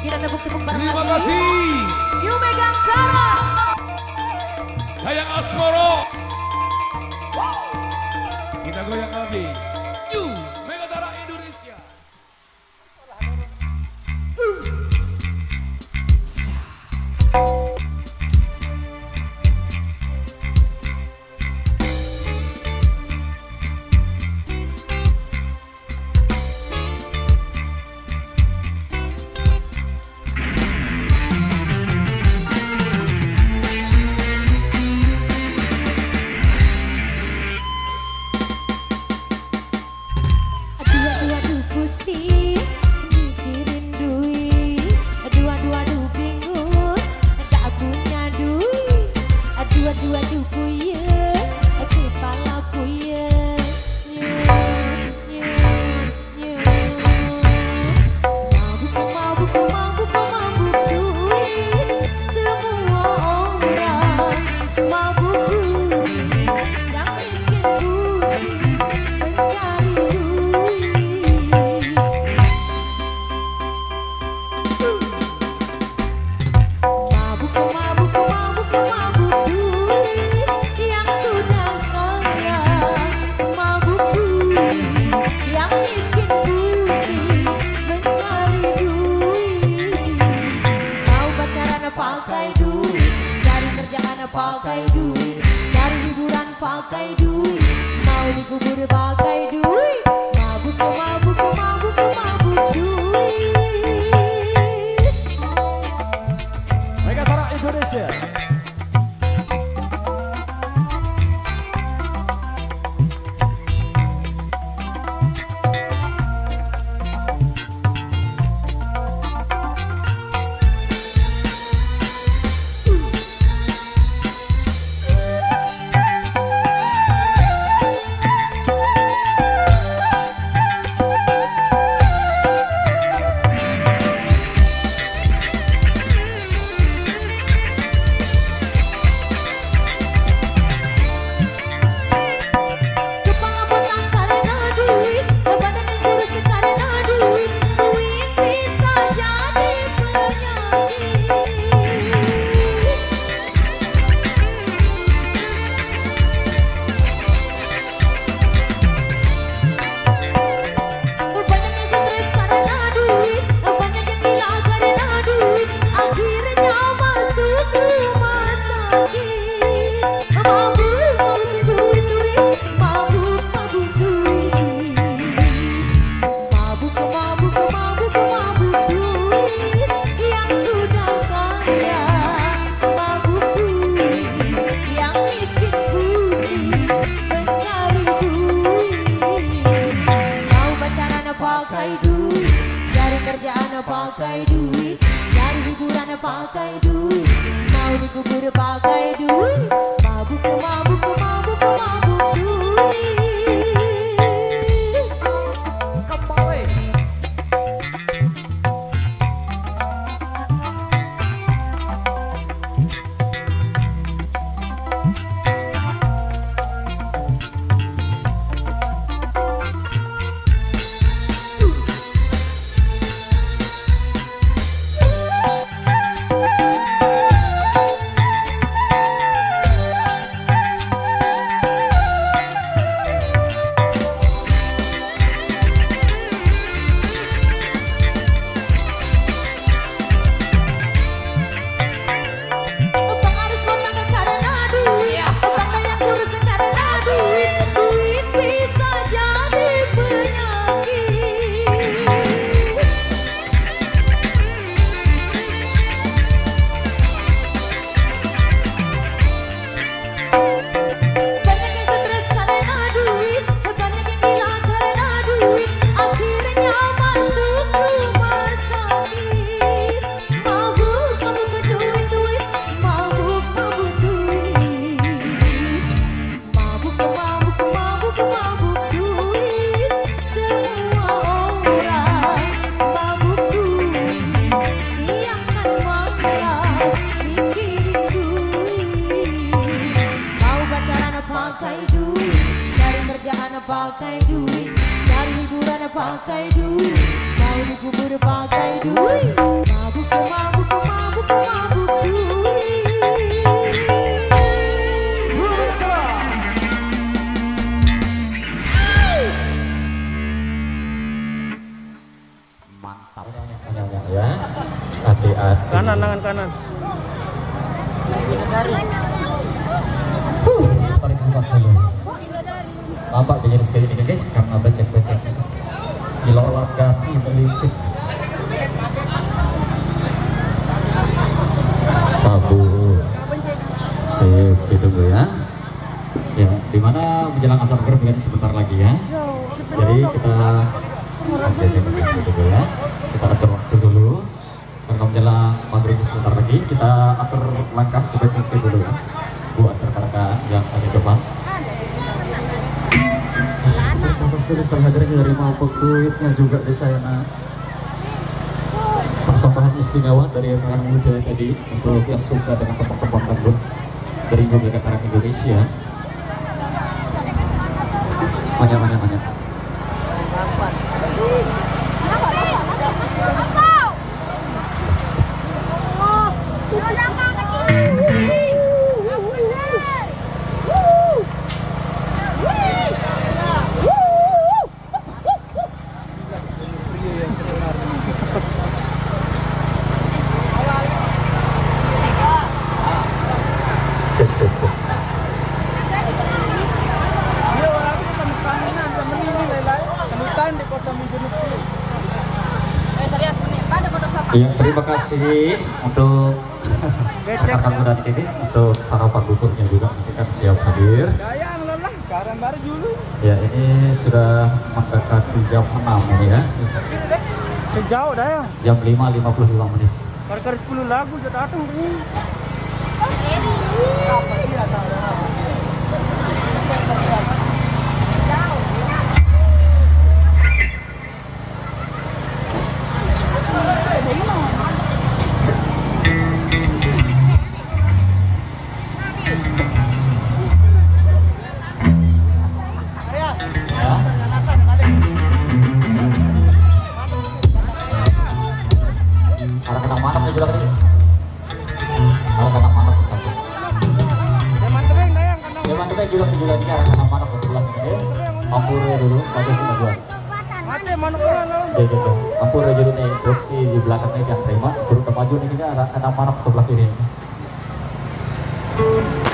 Kita tepuk-tepuk bareng Terima lagi. kasih. Yuk megang cara. Sayang Asmoro. Kita goyang lagi. New Megatara Indonesia. Pakai duit, cari hiburan pakai duit, mau dikubur pakai duit, mabuk mabuk mabuk mabuk duit. Megatara Indonesia. Pakai duit, cari hiburan pakai duit, mau dikubur pakai duit, mabuk mabuk mabuk mabuk duit. Kembali. pakai duit, cari hiburan pakai duit, mau dikubur pakai duit, mabuk banyak ya. Hati-hati. Kanan, tangan kanan. Tarik nafas dulu. Nampak jadi sekali ini kakek karena becek-becek. Dilolak kaki melicik. Sabu. Sip, ditunggu ya. Ya, dimana menjelang asar maghrib ini sebentar lagi ya. Jadi kita oke, ditunggu ya. Kita atur waktu dulu. Karena menjelang maghrib sebentar lagi, kita atur langkah sebaik-baiknya dulu ya. Buat rekan-rekan yang ada di depan. Pasti terhadir dari Mabuk duitnya juga di sana. Persembahan istimewa dari rekan muda tadi untuk yang suka dengan tembang-tembang dangdut dari Mega Karang Indonesia. Banyak. Sip. Ya, terima kasih untuk rekan muda ini untuk sarapan buburnya juga nanti kan siap hadir. Ya, ini sudah mendekati jam 6 ini ya. Sejauh dah ya. Jam 5.55 menit. Kar-kar 10 lagu sudah datang ini. Arah-arah mana nih bilang ini? Arah-arah mana satu? Zaman kita juga ini arah-arah mana sebelah ini? Ampure dulu, bagus tujuan. Mati mana orang lo? Gitu. Ampure dulu nih, opsi di belakangnya yang terima, suruh ke maju nih kita arah-arah mana sebelah kiri. Oh.